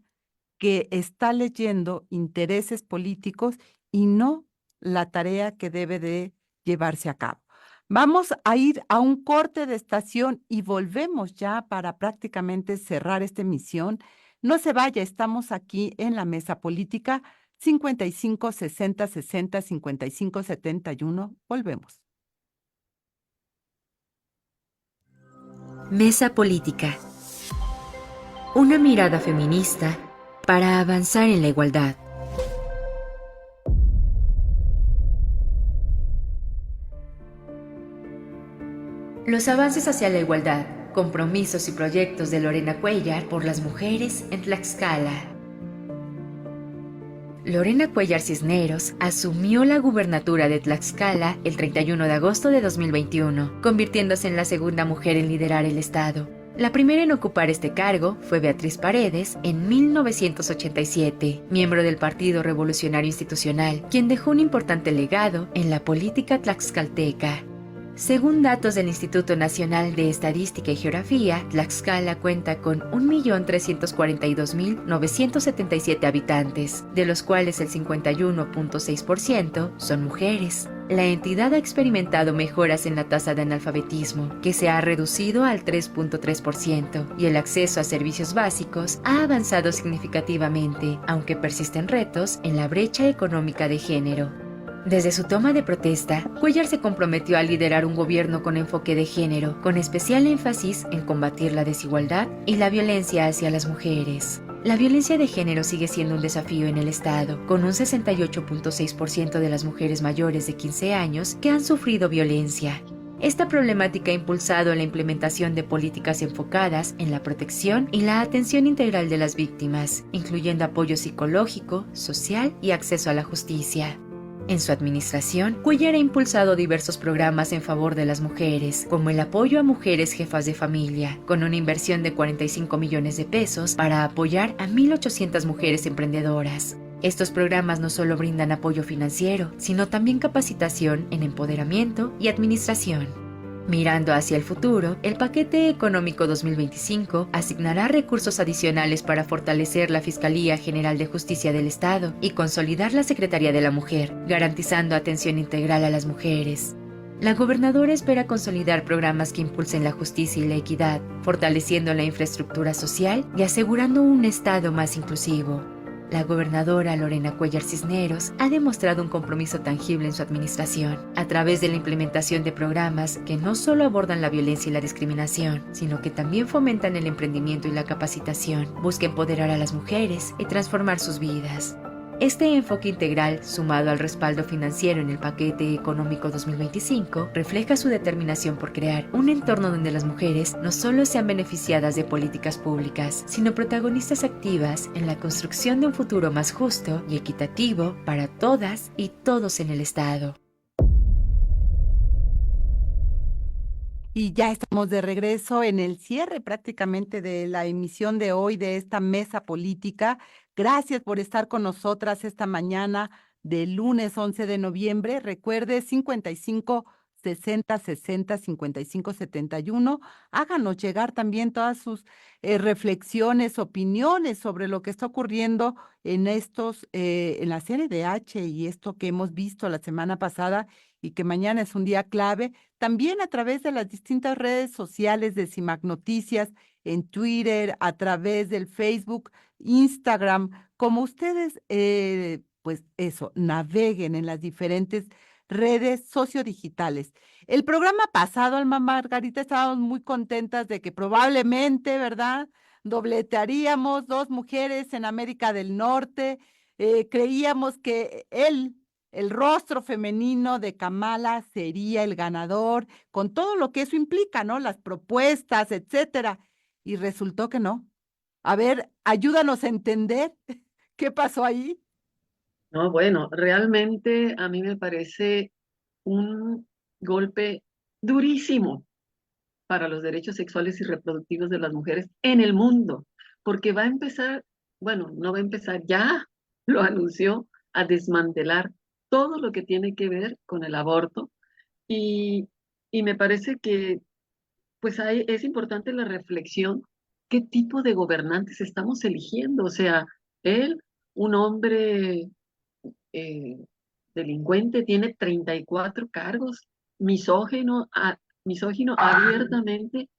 que está leyendo intereses políticos y no la tarea que debe de llevarse a cabo. Vamos a ir a un corte de estación y volvemos ya para prácticamente cerrar esta emisión. No se vaya, estamos aquí en la mesa política 55 60 60 55 71. Volvemos. Mesa Política. Una mirada feminista para avanzar en la igualdad. Los avances hacia la igualdad, compromisos y proyectos de Lorena Cuéllar por las mujeres en Tlaxcala. Lorena Cuéllar Cisneros asumió la gubernatura de Tlaxcala el 31 de agosto de 2021, convirtiéndose en la segunda mujer en liderar el estado. La primera en ocupar este cargo fue Beatriz Paredes en 1987, miembro del Partido Revolucionario Institucional, quien dejó un importante legado en la política tlaxcalteca. Según datos del Instituto Nacional de Estadística y Geografía, Tlaxcala cuenta con 1.342.977 habitantes, de los cuales el 51.6% son mujeres. La entidad ha experimentado mejoras en la tasa de analfabetismo, que se ha reducido al 3.3%, y el acceso a servicios básicos ha avanzado significativamente, aunque persisten retos en la brecha económica de género. Desde su toma de protesta, Cuéllar se comprometió a liderar un gobierno con enfoque de género, con especial énfasis en combatir la desigualdad y la violencia hacia las mujeres. La violencia de género sigue siendo un desafío en el Estado, con un 68.6% de las mujeres mayores de 15 años que han sufrido violencia. Esta problemática ha impulsado la implementación de políticas enfocadas en la protección y la atención integral de las víctimas, incluyendo apoyo psicológico, social y acceso a la justicia. En su administración, Cuellar ha impulsado diversos programas en favor de las mujeres, como el apoyo a mujeres jefas de familia, con una inversión de 45 millones de pesos para apoyar a 1,800 mujeres emprendedoras. Estos programas no solo brindan apoyo financiero, sino también capacitación en empoderamiento y administración. Mirando hacia el futuro, el Paquete Económico 2025 asignará recursos adicionales para fortalecer la Fiscalía General de Justicia del Estado y consolidar la Secretaría de la Mujer, garantizando atención integral a las mujeres. La gobernadora espera consolidar programas que impulsen la justicia y la equidad, fortaleciendo la infraestructura social y asegurando un Estado más inclusivo. La gobernadora Lorena Cuellar Cisneros ha demostrado un compromiso tangible en su administración, a través de la implementación de programas que no solo abordan la violencia y la discriminación, sino que también fomentan el emprendimiento y la capacitación, busca empoderar a las mujeres y transformar sus vidas. Este enfoque integral, sumado al respaldo financiero en el Paquete Económico 2025, refleja su determinación por crear un entorno donde las mujeres no solo sean beneficiadas de políticas públicas, sino protagonistas activas en la construcción de un futuro más justo y equitativo para todas y todos en el Estado. Y ya estamos de regreso en el cierre prácticamente de la emisión de hoy de esta mesa política. Gracias por estar con nosotras esta mañana del lunes 11 de noviembre. Recuerde 55 60 60 55 71. Háganos llegar también todas sus reflexiones, opiniones sobre lo que está ocurriendo en en la CNDH y esto que hemos visto la semana pasada y que mañana es un día clave. También a través de las distintas redes sociales de CIMAC Noticias, en Twitter, a través del Facebook, Instagram, como ustedes, pues eso, naveguen en las diferentes redes sociodigitales. El programa pasado, Alma Margarita, estábamos muy contentas de que probablemente, ¿verdad? Dobletearíamos dos mujeres en América del Norte. Creíamos que el rostro femenino de Kamala sería el ganador, con todo lo que eso implica, ¿no? Las propuestas, etcétera. Y resultó que no. A ver, ayúdanos a entender qué pasó ahí. No, bueno, realmente a mí me parece un golpe durísimo para los derechos sexuales y reproductivos de las mujeres en el mundo, porque va a empezar, bueno, no va a empezar, ya lo anunció, a desmantelar todo lo que tiene que ver con el aborto y, y me parece que pues es importante la reflexión, qué tipo de gobernantes estamos eligiendo, o sea, él, un hombre eh, delincuente, tiene 34 cargos, misógino, misógino abiertamente,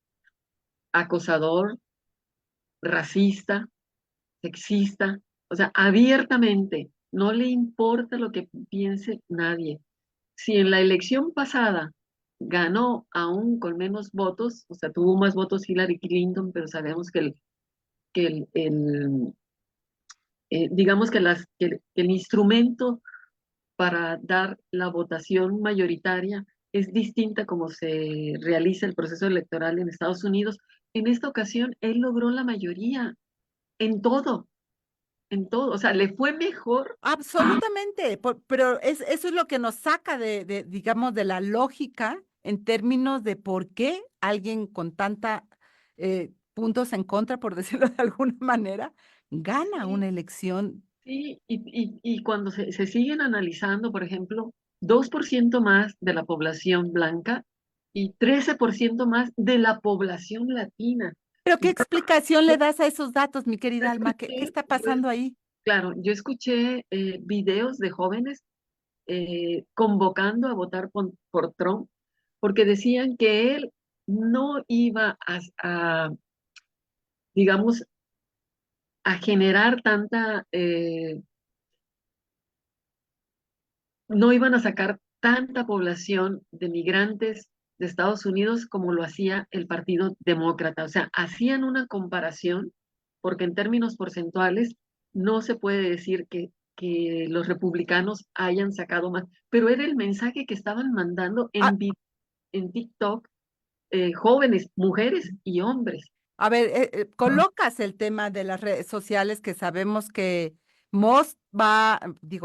acosador, racista, sexista, o sea, abiertamente, no le importa lo que piense nadie. Si en la elección pasada ganó aún con menos votos, o sea, tuvo más votos Hillary Clinton, pero sabemos digamos que el instrumento para dar la votación mayoritaria es distinta como se realiza el proceso electoral en Estados Unidos. En esta ocasión, él logró la mayoría en todo, en todo. O sea, le fue mejor. Absolutamente, pero eso es lo que nos saca digamos, de la lógica en términos de por qué alguien con tanta puntos en contra, por decirlo de alguna manera, gana una Sí, elección. sí, y cuando se siguen analizando, por ejemplo, 2% más de la población blanca y 13% más de la población latina. Pero ¿qué Yo explicación yo le das a esos datos, mi querida Alma? ¿Qué escuché, está pasando ahí? claro, yo escuché videos de jóvenes convocando a votar por Trump, porque decían que él no iba digamos, a generar no iban a sacar tanta población de migrantes de Estados Unidos como lo hacía el Partido Demócrata. O sea, hacían una comparación, porque en términos porcentuales no se puede decir que los republicanos hayan sacado más, pero era el mensaje que estaban mandando Ah, en TikTok, jóvenes, mujeres y hombres. A ver, colocas el tema de las redes sociales que sabemos que Musk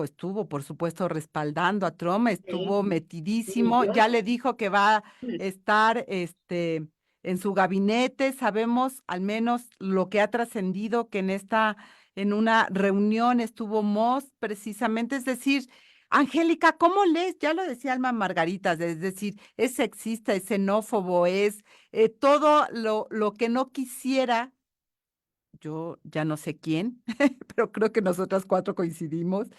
estuvo por supuesto respaldando a Trump, estuvo Sí, metidísimo, yo, ya le dijo que va a pues, estar en su gabinete, sabemos al menos lo que ha trascendido que en una reunión estuvo Musk precisamente, es decir, Angélica, ¿cómo lees? Ya lo decía Alma Margarita, es decir, es sexista, es xenófobo, es todo lo que no quisiera, yo ya no sé quién, pero creo que nosotras cuatro coincidimos,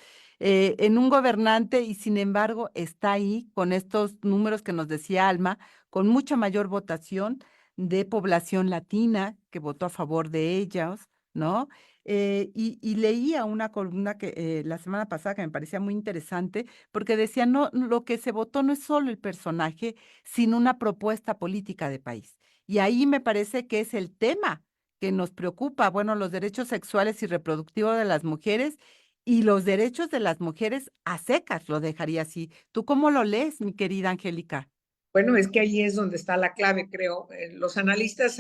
en un gobernante y sin embargo está ahí con estos números que nos decía Alma, con mucha mayor votación de población latina que votó a favor de ellos, ¿no? Y leía una columna que la semana pasada que me parecía muy interesante, porque decía, no, lo que se votó no es solo el personaje, sino una propuesta política de país. Y ahí me parece que es el tema que nos preocupa, bueno, los derechos sexuales y reproductivos de las mujeres y los derechos de las mujeres a secas, lo dejaría así. ¿Tú cómo lo lees, mi querida Angélica? Bueno, es que ahí es donde está la clave, creo. Los analistas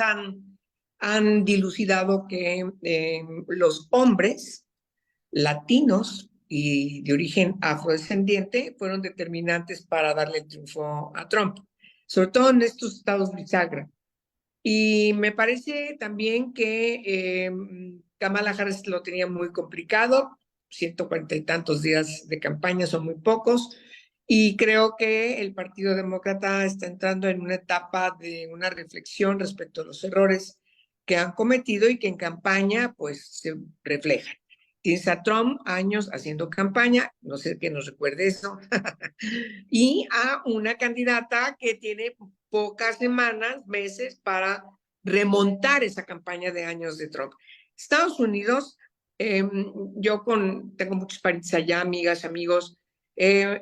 han dilucidado que los hombres latinos y de origen afrodescendiente fueron determinantes para darle el triunfo a Trump, sobre todo en estos estados bisagra. Y me parece también que Kamala Harris lo tenía muy complicado, 140 y tantos días de campaña son muy pocos, y creo que el Partido Demócrata está entrando en una etapa de una reflexión respecto a los errores que han cometido y que en campaña pues se reflejan. Tienes a Trump años haciendo campaña, no sé qué nos recuerde eso, y a una candidata que tiene pocas semanas, meses para remontar esa campaña de años de Trump. Estados Unidos, eh, tengo muchos parientes allá, amigas, amigos,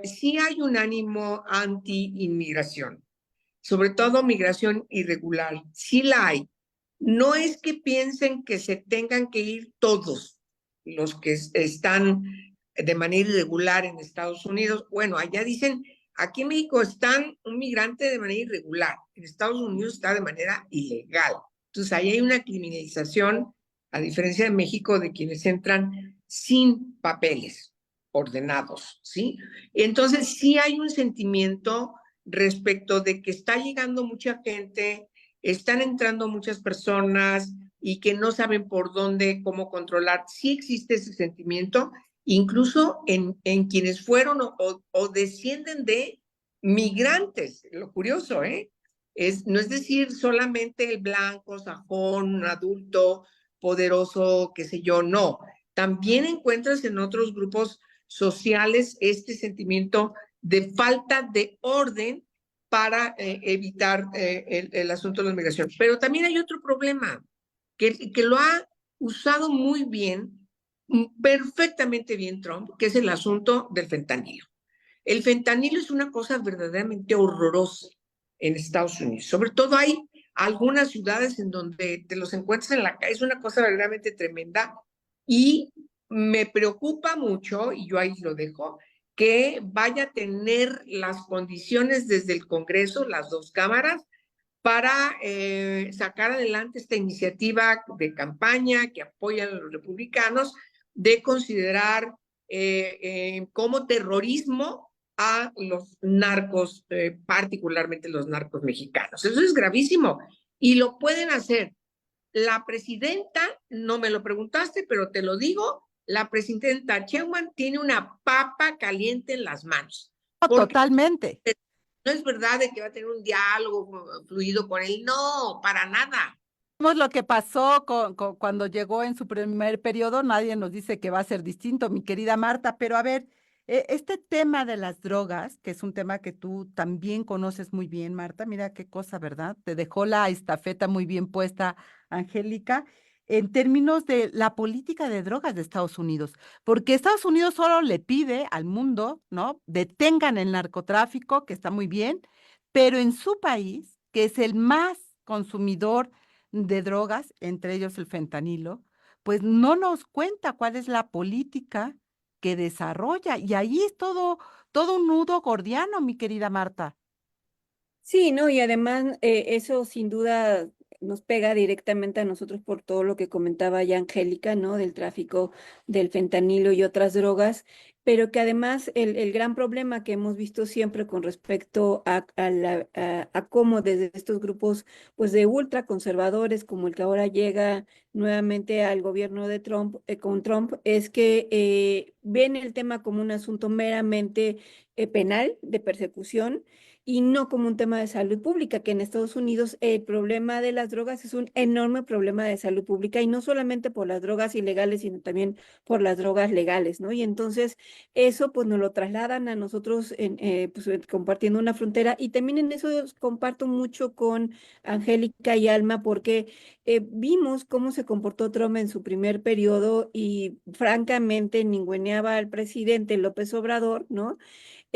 sí hay un ánimo anti-inmigración, sobre todo migración irregular, sí la hay. No es que piensen que se tengan que ir todos los que están de manera irregular en Estados Unidos. Bueno, allá dicen, aquí en México están un migrante de manera irregular, en Estados Unidos está de manera ilegal. Entonces, ahí hay una criminalización, a diferencia de México, de quienes entran sin papeles ordenados, ¿sí? Entonces, sí hay un sentimiento respecto de que está llegando mucha gente, están entrando muchas personas y que no saben por dónde, cómo controlar. Sí existe ese sentimiento, incluso en quienes fueron o descienden de migrantes. Lo curioso, ¿eh? No es decir solamente el blanco, sajón, adulto, poderoso, qué sé yo, no. También encuentras en otros grupos sociales este sentimiento de falta de orden para evitar el asunto de la migración. Pero también hay otro problema que lo ha usado muy bien, perfectamente bien Trump, que es el asunto del fentanilo. El fentanilo es una cosa verdaderamente horrorosa en Estados Unidos. Sobre todo hay algunas ciudades en donde te los encuentras en la calle, es una cosa verdaderamente tremenda y me preocupa mucho, y yo ahí lo dejo, que vaya a tener las condiciones desde el Congreso, las dos cámaras, para sacar adelante esta iniciativa de campaña que apoyan a los republicanos de considerar como terrorismo a los narcos, particularmente los narcos mexicanos. Eso es gravísimo y lo pueden hacer. La presidenta, no me lo preguntaste, pero te lo digo, la presidenta Sheinbaum tiene una papa caliente en las manos. No, Porque totalmente. no es verdad de que va a tener un diálogo fluido con él, no, para nada. Vemos lo que pasó cuando llegó en su primer periodo, nadie nos dice que va a ser distinto, mi querida Marta, pero a ver, este tema de las drogas, que es un tema que tú también conoces muy bien, Marta, mira qué cosa, ¿verdad? Te dejó la estafeta muy bien puesta, Angélica, en términos de la política de drogas de Estados Unidos, porque Estados Unidos solo le pide al mundo, ¿no? Detengan el narcotráfico, que está muy bien, pero en su país, que es el más consumidor de drogas, entre ellos el fentanilo, pues no nos cuenta cuál es la política que desarrolla. Y ahí es todo un nudo gordiano, mi querida Marta. Sí, ¿no? Y además eso sin duda nos pega directamente a nosotros por todo lo que comentaba ya Angélica, ¿no? Del tráfico del fentanilo y otras drogas, pero que además el gran problema que hemos visto siempre con respecto a cómo desde estos grupos pues de ultraconservadores, como el que ahora llega nuevamente al gobierno de Trump, con Trump, es que ven el tema como un asunto meramente penal, de persecución y no como un tema de salud pública, que en Estados Unidos el problema de las drogas es un enorme problema de salud pública y no solamente por las drogas ilegales, sino también por las drogas legales, ¿no? Y entonces eso pues nos lo trasladan a nosotros compartiendo una frontera y también en eso comparto mucho con Angélica y Alma porque vimos cómo se comportó Trump en su primer periodo y francamente ninguneaba al presidente López Obrador, ¿no?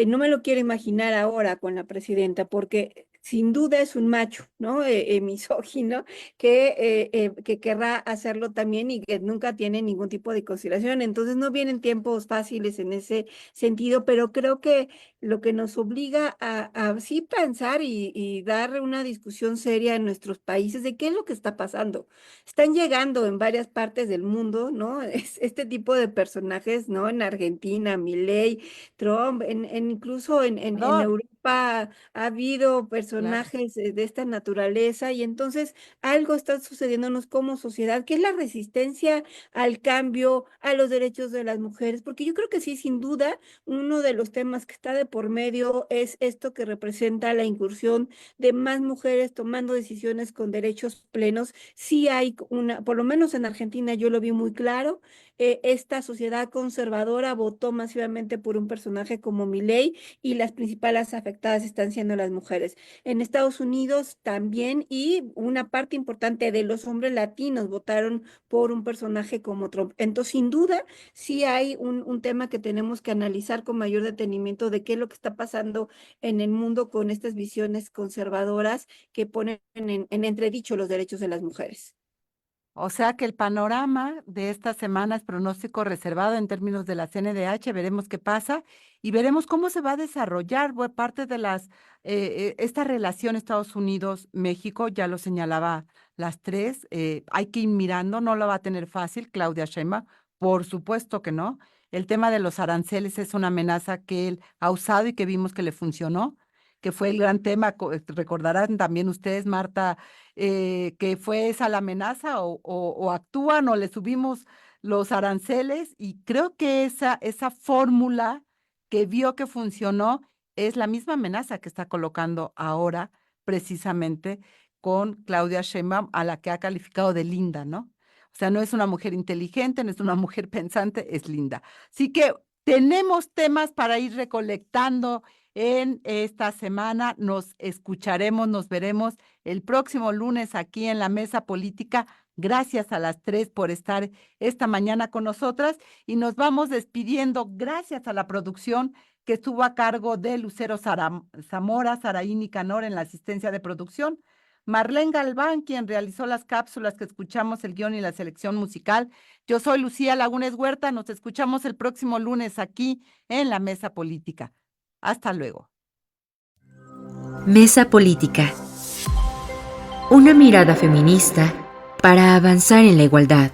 No me lo quiero imaginar ahora con la presidenta, porque sin duda es un macho, ¿no? Misógino, que querrá hacerlo también y que nunca tiene ningún tipo de consideración. Entonces no vienen tiempos fáciles en ese sentido, pero creo que lo que nos obliga a sí pensar y dar una discusión seria en nuestros países de qué es lo que está pasando. Están llegando en varias partes del mundo, ¿no? Este tipo de personajes, ¿no? En Argentina, Milei, Trump, incluso en Salvador, Europa ha habido claro. personajes de esta naturaleza y entonces algo está sucediéndonos como sociedad, que es la resistencia al cambio, a los derechos de las mujeres, porque yo creo que sí, sin duda, uno de los temas que está de por medio es esto que representa la incursión de más mujeres tomando decisiones con derechos plenos. Sí hay una, por lo menos en Argentina yo lo vi muy claro, esta sociedad conservadora votó masivamente por un personaje como Milei y las principales afectadas están siendo las mujeres. En Estados Unidos también y una parte importante de los hombres latinos votaron por un personaje como Trump. Entonces, sin duda, sí hay un tema que tenemos que analizar con mayor detenimiento de qué es lo que está pasando en el mundo con estas visiones conservadoras que ponen en entredicho los derechos de las mujeres. O sea que el panorama de esta semana es pronóstico reservado en términos de la CNDH, veremos qué pasa y veremos cómo se va a desarrollar parte de esta relación Estados Unidos-México, ya lo señalaba las tres, hay que ir mirando, no lo va a tener fácil Claudia Sheinbaum, por supuesto que no. El tema de los aranceles es una amenaza que él ha usado y que vimos que le funcionó, que fue el gran tema, recordarán también ustedes, Marta, que fue esa la amenaza o actúan o le subimos los aranceles y creo que esa fórmula que vio que funcionó es la misma amenaza que está colocando ahora precisamente con Claudia Sheinbaum, a la que ha calificado de linda, ¿no? O sea, no es una mujer inteligente, no es una mujer pensante, es linda. Así que tenemos temas para ir recolectando en esta semana. Nos escucharemos, nos veremos el próximo lunes aquí en la Mesa Política. Gracias a las tres por estar esta mañana con nosotras y nos vamos despidiendo. Gracias a la producción que estuvo a cargo de Lucero Zamora, Saraí Nicanor en la asistencia de producción. Marlene Galván, quien realizó las cápsulas que escuchamos, el guión y la selección musical. Yo soy Lucía Lagunes Huerta. Nos escuchamos el próximo lunes aquí en la Mesa Política. Hasta luego. Mesa Política. Una mirada feminista para avanzar en la igualdad.